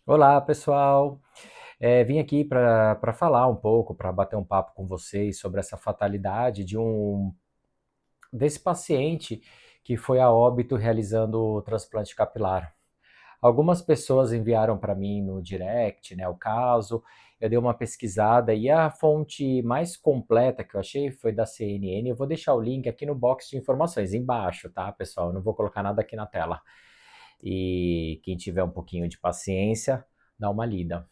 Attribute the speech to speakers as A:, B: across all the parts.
A: Olá, pessoal. Vim aqui para falar um pouco, para bater um papo com vocês sobre essa fatalidade desse paciente que foi a óbito realizando o transplante capilar. Algumas pessoas enviaram para mim no direct, né, o caso. Eu dei uma pesquisada e a fonte mais completa que eu achei foi da CNN. Eu vou deixar o link aqui no box de informações embaixo, tá, pessoal? Eu não vou colocar nada aqui na tela. E quem tiver um pouquinho de paciência, dá uma lida.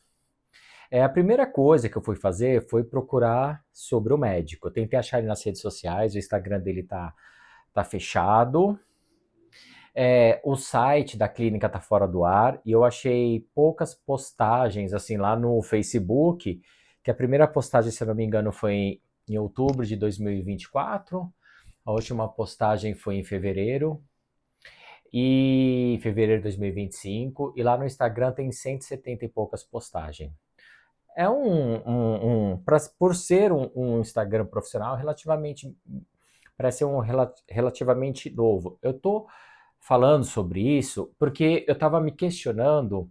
A: A primeira coisa que eu fui fazer foi procurar sobre o médico. Eu tentei achar ele nas redes sociais, o Instagram dele tá fechado. O site da clínica tá fora do ar e eu achei poucas postagens assim lá no Facebook, que a primeira postagem, se eu não me engano, foi em outubro de 2024. A última postagem foi em fevereiro de 2025, e lá no Instagram tem 170 e poucas postagens. Por ser um Instagram profissional, parece ser relativamente novo. Eu tô falando sobre isso porque eu estava me questionando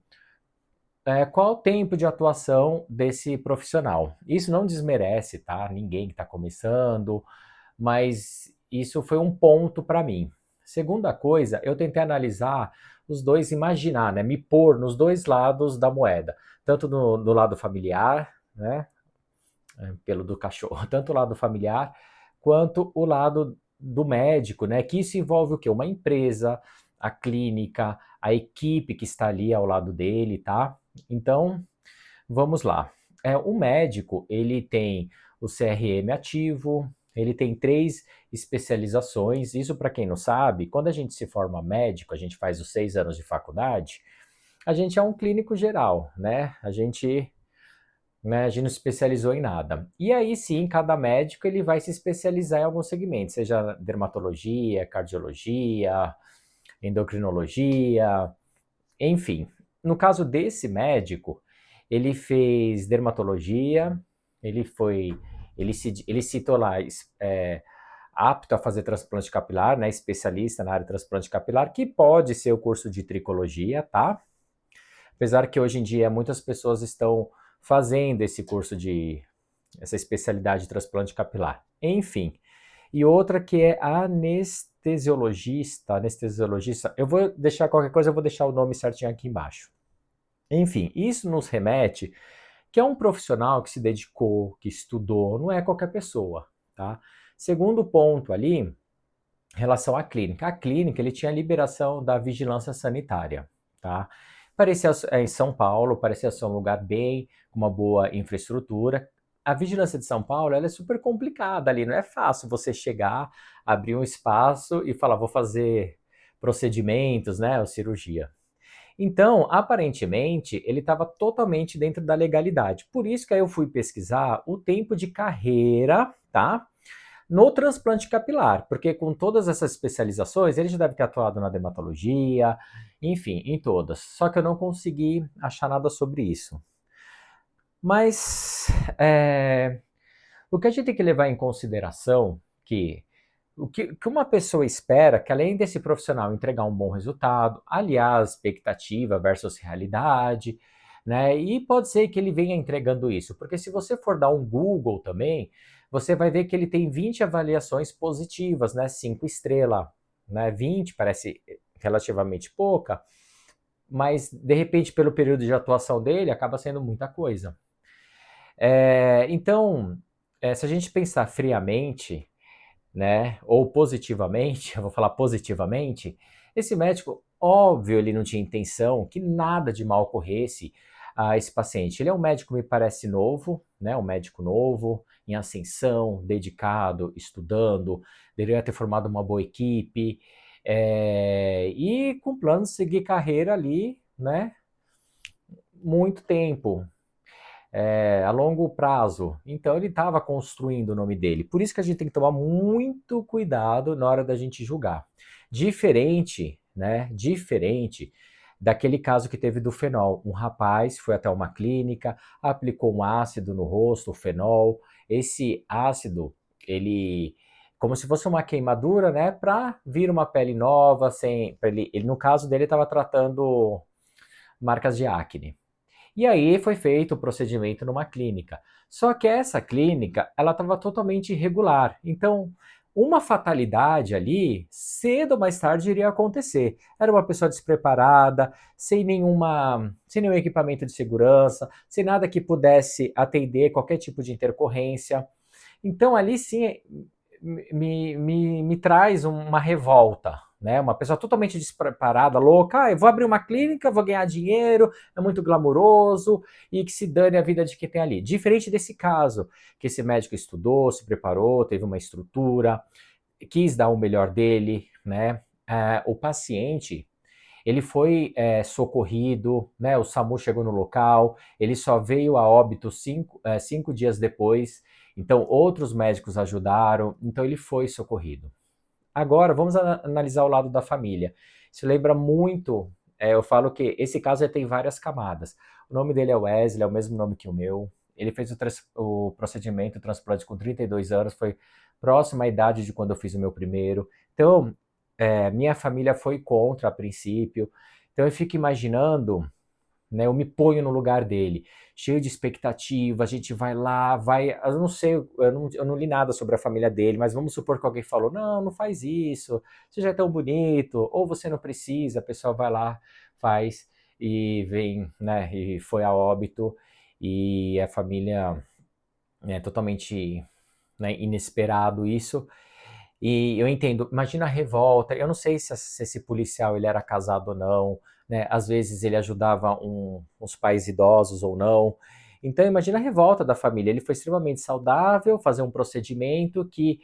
A: qual o tempo de atuação desse profissional. Isso não desmerece, tá? Ninguém que está começando, mas isso foi um ponto para mim. Segunda coisa, eu tentei analisar os dois, imaginar, né? Me pôr nos dois lados da moeda, tanto no lado familiar, né? Pelo do cachorro, tanto o lado familiar quanto o lado do médico, né? Que isso envolve o quê? Uma empresa, a clínica, a equipe que está ali ao lado dele, tá? Então, vamos lá. O médico, ele tem o CRM ativo, ele tem 3 especializações. Isso, para quem não sabe, quando a gente se forma médico, a gente faz os 6 anos de faculdade, a gente é um clínico geral, né? A gente não se especializou em nada. E aí sim, cada médico ele vai se especializar em algum segmento, seja dermatologia, cardiologia, endocrinologia, enfim. No caso desse médico, ele fez dermatologia, ele foi, ele citou lá, apto a fazer transplante capilar, né, especialista na área de transplante capilar, que pode ser o curso de tricologia, tá? Apesar que hoje em dia muitas pessoas estão fazendo essa especialidade de transplante capilar. Enfim. E outra que é anestesiologista, eu vou deixar qualquer coisa, eu vou deixar o nome certinho aqui embaixo. Enfim, isso nos remete que é um profissional que se dedicou, que estudou, não é qualquer pessoa, tá? Segundo ponto ali, em relação à clínica. A clínica, ele tinha liberação da vigilância sanitária, tá? Parecia em São Paulo, parecia ser um lugar bem, com uma boa infraestrutura. A vigilância de São Paulo, ela é super complicada ali, não é fácil você chegar, abrir um espaço e falar, vou fazer procedimentos, né, ou cirurgia. Então, aparentemente, ele estava totalmente dentro da legalidade. Por isso que aí eu fui pesquisar o tempo de carreira, tá? No transplante capilar, porque com todas essas especializações, ele já deve ter atuado na dermatologia, enfim, em todas. Só que eu não consegui achar nada sobre isso. Mas o que a gente tem que levar em consideração que o que uma pessoa espera que além desse profissional entregar um bom resultado, aliás, expectativa versus realidade, né? E pode ser que ele venha entregando isso, porque se você for dar um Google também, você vai ver que ele tem 20 avaliações positivas, né? 5 estrelas, né? 20 parece relativamente pouca, mas de repente pelo período de atuação dele acaba sendo muita coisa. Então, se a gente pensar friamente, né, ou positivamente, eu vou falar positivamente, esse médico, óbvio, ele não tinha intenção que nada de mal ocorresse a esse paciente. Ele é um médico, me parece novo, né, um médico novo, em ascensão, dedicado, estudando, deveria ter formado uma boa equipe, e com plano de seguir carreira ali, né, muito tempo, a longo prazo. Então ele estava construindo o nome dele. Por isso que a gente tem que tomar muito cuidado na hora da gente julgar. Diferente, né? Diferente daquele caso que teve do fenol. Um rapaz foi até uma clínica, aplicou um ácido no rosto, o fenol. Esse ácido, ele como se fosse uma queimadura, né, para vir uma pele nova, sem, ele no caso dele estava tratando marcas de acne. E aí foi feito o procedimento numa clínica. Só que essa clínica, ela estava totalmente irregular. Então, uma fatalidade ali, cedo ou mais tarde, iria acontecer. Era uma pessoa despreparada, sem nenhum equipamento de segurança, sem nada que pudesse atender qualquer tipo de intercorrência. Então, ali sim me traz uma revolta, né? Uma pessoa totalmente despreparada, louca, eu vou abrir uma clínica, vou ganhar dinheiro, é muito glamuroso e que se dane a vida de quem tem ali. Diferente desse caso, que esse médico estudou, se preparou, teve uma estrutura, quis dar o melhor dele, né? O paciente, ele foi socorrido, né? O SAMU chegou no local, ele só veio a óbito 5 dias depois, então outros médicos ajudaram, então ele foi socorrido. Agora, vamos analisar o lado da família. Isso lembra muito, eu falo que esse caso já tem várias camadas. O nome dele é Wesley, é o mesmo nome que o meu. Ele fez o procedimento, o transplante com 32 anos, foi próximo à idade de quando eu fiz o meu primeiro. Então, minha família foi contra a princípio. Então, eu fico imaginando, né? Eu me ponho no lugar dele, cheio de expectativa, a gente vai lá, eu não sei, eu não li nada sobre a família dele, mas vamos supor que alguém falou, não, não faz isso, você já é tão bonito, ou você não precisa, a pessoa vai lá, faz, e vem, né, e foi a óbito, e a família é totalmente, né, inesperado isso, e eu entendo, imagina a revolta, eu não sei se esse policial ele era casado ou não, né? Às vezes ele ajudava uns pais idosos ou não. Então imagina a revolta da família. Ele foi extremamente saudável, fazer um procedimento que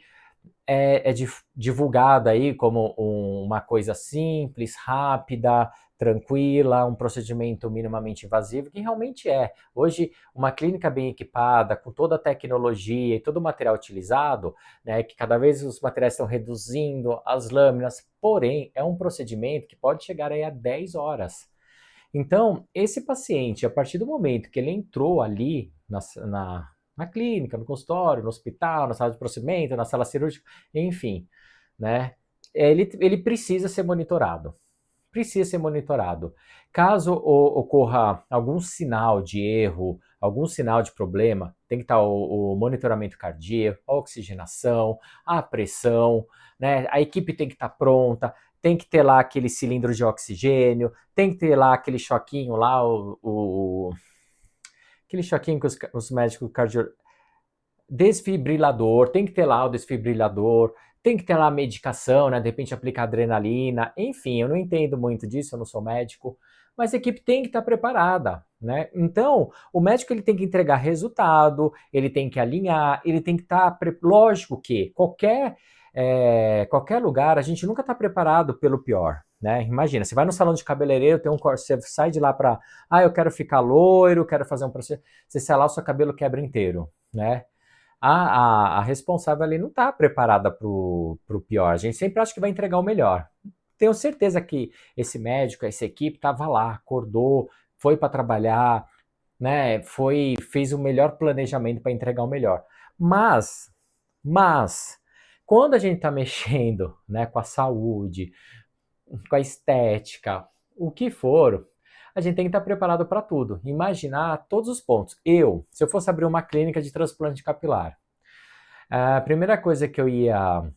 A: é divulgado aí como uma coisa simples, rápida, tranquila, um procedimento minimamente invasivo, que realmente é. Hoje, uma clínica bem equipada, com toda a tecnologia e todo o material utilizado, né, que cada vez os materiais estão reduzindo as lâminas, porém, é um procedimento que pode chegar aí a 10 horas. Então, esse paciente, a partir do momento que ele entrou ali na clínica, no consultório, no hospital, na sala de procedimento, na sala cirúrgica, enfim, né? Ele precisa ser monitorado. Precisa ser monitorado. Caso ocorra algum sinal de erro, algum sinal de problema, tem que estar o monitoramento cardíaco, a oxigenação, a pressão, né? A equipe tem que estar pronta, tem que ter lá aquele cilindro de oxigênio, tem que ter lá aquele choquinho lá, aquele choquinho que os médicos desfibrilador, tem que ter lá o desfibrilador, tem que ter lá a medicação, né? De repente aplicar adrenalina, enfim, eu não entendo muito disso, eu não sou médico, mas a equipe tem que estar preparada, né? Então, o médico ele tem que entregar resultado, ele tem que alinhar, ele tem que estar, lógico que qualquer lugar a gente nunca está preparado pelo pior. Né? Imagina, você vai no salão de cabeleireiro, tem você sai de lá para, eu quero ficar loiro, quero fazer um processo, você sai lá, o seu cabelo quebra inteiro, né? A responsável ali não está preparada para o pior. A gente sempre acha que vai entregar o melhor. Tenho certeza que esse médico, essa equipe estava lá, acordou, foi para trabalhar, né? Fez o melhor planejamento para entregar o melhor. Mas, quando a gente está mexendo, né, com a saúde, com a estética, o que for, a gente tem que estar preparado para tudo, imaginar todos os pontos. Se eu fosse abrir uma clínica de transplante capilar, a primeira coisa que eu ia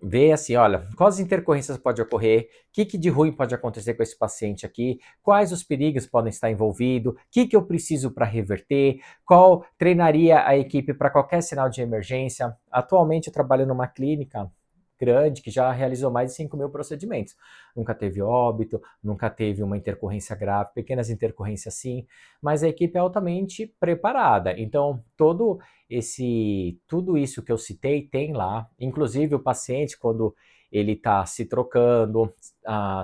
A: ver assim, olha, quais intercorrências pode ocorrer, o que de ruim pode acontecer com esse paciente aqui, quais os perigos podem estar envolvidos, o que eu preciso para reverter, qual treinaria a equipe para qualquer sinal de emergência. Atualmente eu trabalho numa clínica grande que já realizou mais de 5.000 procedimentos. Nunca teve óbito, nunca teve uma intercorrência grave, pequenas intercorrências sim, mas a equipe é altamente preparada. Então, tudo isso que eu citei tem lá, inclusive o paciente quando ele está se trocando,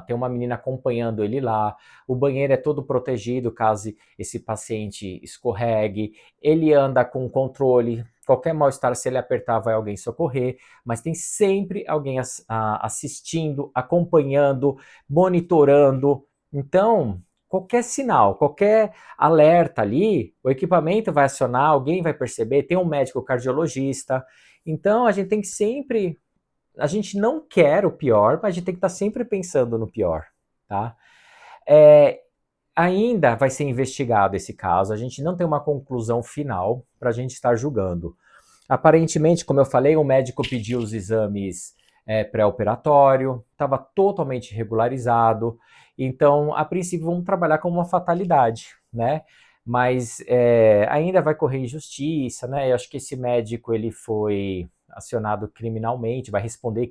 A: tem uma menina acompanhando ele lá, o banheiro é todo protegido caso esse paciente escorregue, ele anda com controle, qualquer mal-estar, se ele apertar, vai alguém socorrer, mas tem sempre alguém assistindo, acompanhando, monitorando. Então, qualquer sinal, qualquer alerta ali, o equipamento vai acionar, alguém vai perceber, tem um médico cardiologista. Então, a gente tem que sempre. A gente não quer o pior, mas a gente tem que estar sempre pensando no pior, tá? É, ainda vai ser investigado esse caso, a gente não tem uma conclusão final para a gente estar julgando. Aparentemente, como eu falei, o médico pediu os exames pré-operatório, estava totalmente regularizado, então, a princípio, vamos trabalhar como uma fatalidade, né? Mas ainda vai correr injustiça, né? Eu acho que esse médico ele foi acionado criminalmente, vai responder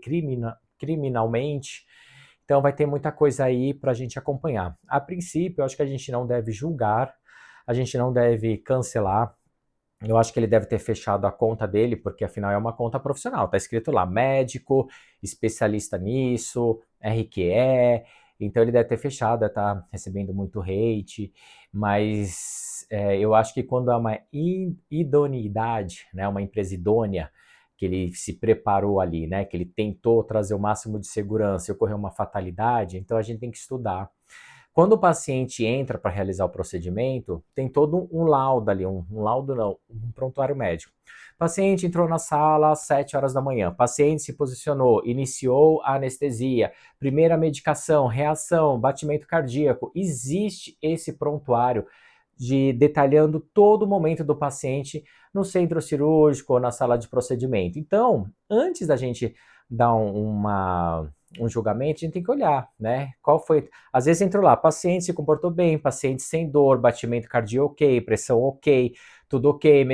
A: criminalmente, então vai ter muita coisa aí para a gente acompanhar. A princípio, eu acho que a gente não deve julgar, a gente não deve cancelar. Eu acho que ele deve ter fechado a conta dele, porque afinal é uma conta profissional. Tá escrito lá, médico, especialista nisso, RQE. Então ele deve ter fechado, deve estar recebendo muito hate. Mas eu acho que quando há uma idoneidade, né, uma empresa idônea, que ele se preparou ali, né, que ele tentou trazer o máximo de segurança e ocorreu uma fatalidade, então a gente tem que estudar. Quando o paciente entra para realizar o procedimento, tem todo um laudo ali, um laudo não, um prontuário médico. O paciente entrou na sala às 7 horas da manhã, paciente se posicionou, iniciou a anestesia, primeira medicação, reação, batimento cardíaco. Existe esse prontuário detalhando todo o momento do paciente no centro cirúrgico ou na sala de procedimento. Então, antes da gente dar um julgamento, a gente tem que olhar, né? Qual foi. Às vezes entrou lá, paciente se comportou bem, paciente sem dor, batimento cardíaco ok, pressão ok, tudo ok.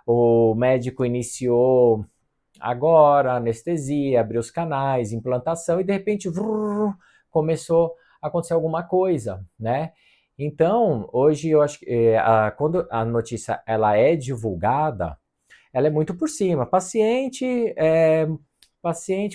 A: O médico iniciou agora anestesia, abriu os canais, implantação e de repente começou a acontecer alguma coisa, né? Então, hoje eu acho que quando a notícia ela é divulgada, ela é muito por cima. Paciente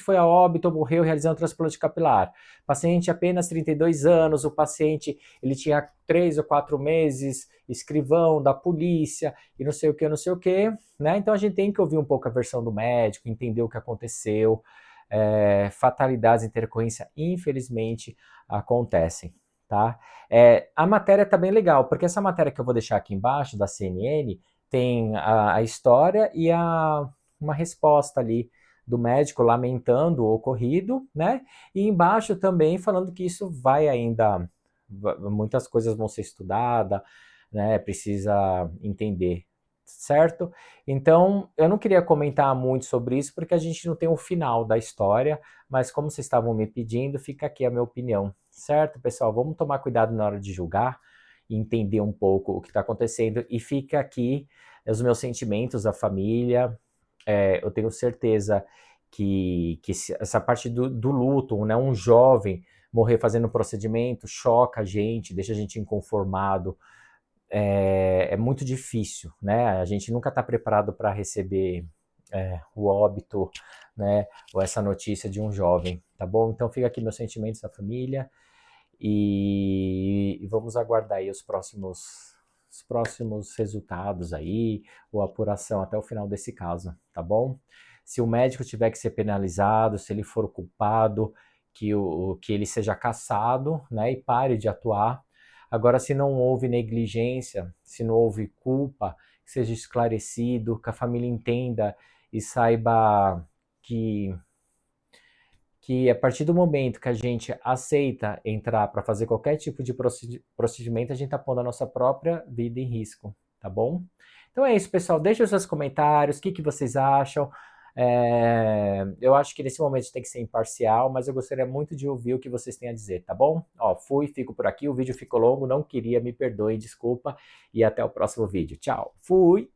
A: foi a óbito, morreu realizando transplante capilar. Paciente apenas 32 anos, o paciente ele tinha 3 ou 4 meses, escrivão da polícia e não sei o que, não sei o que, né? Então a gente tem que ouvir um pouco a versão do médico, entender o que aconteceu. Fatalidades em intercorrência, infelizmente, acontecem, tá? A matéria tá bem legal, porque essa matéria que eu vou deixar aqui embaixo da CNN tem a história e uma resposta ali do médico lamentando o ocorrido, né? E embaixo também falando que isso vai ainda, muitas coisas vão ser estudadas, né? Precisa entender, certo? Então, eu não queria comentar muito sobre isso porque a gente não tem o final da história, mas como vocês estavam me pedindo, fica aqui a minha opinião, certo, pessoal? Vamos tomar cuidado na hora de julgar e entender um pouco o que está acontecendo e fica aqui os meus sentimentos, a família. Eu tenho certeza que essa parte do luto, né, um jovem morrer fazendo um procedimento choca a gente, deixa a gente inconformado, é muito difícil, né? A gente nunca está preparado para receber o óbito, né, ou essa notícia de um jovem, tá bom? Então fica aqui meus sentimentos da família e vamos aguardar aí os próximos resultados aí, ou apuração até o final desse caso, tá bom? Se o médico tiver que ser penalizado, se ele for culpado, que ele seja cassado, né, e pare de atuar. Agora, se não houve negligência, se não houve culpa, que seja esclarecido, que a família entenda e saiba que a partir do momento que a gente aceita entrar para fazer qualquer tipo de procedimento, a gente está pondo a nossa própria vida em risco, tá bom? Então é isso, pessoal. Deixa os seus comentários, o que vocês acham. Eu acho que nesse momento tem que ser imparcial, mas eu gostaria muito de ouvir o que vocês têm a dizer, tá bom? Ó, fico por aqui, o vídeo ficou longo, não queria, me perdoe, desculpa, e até o próximo vídeo. Tchau, fui!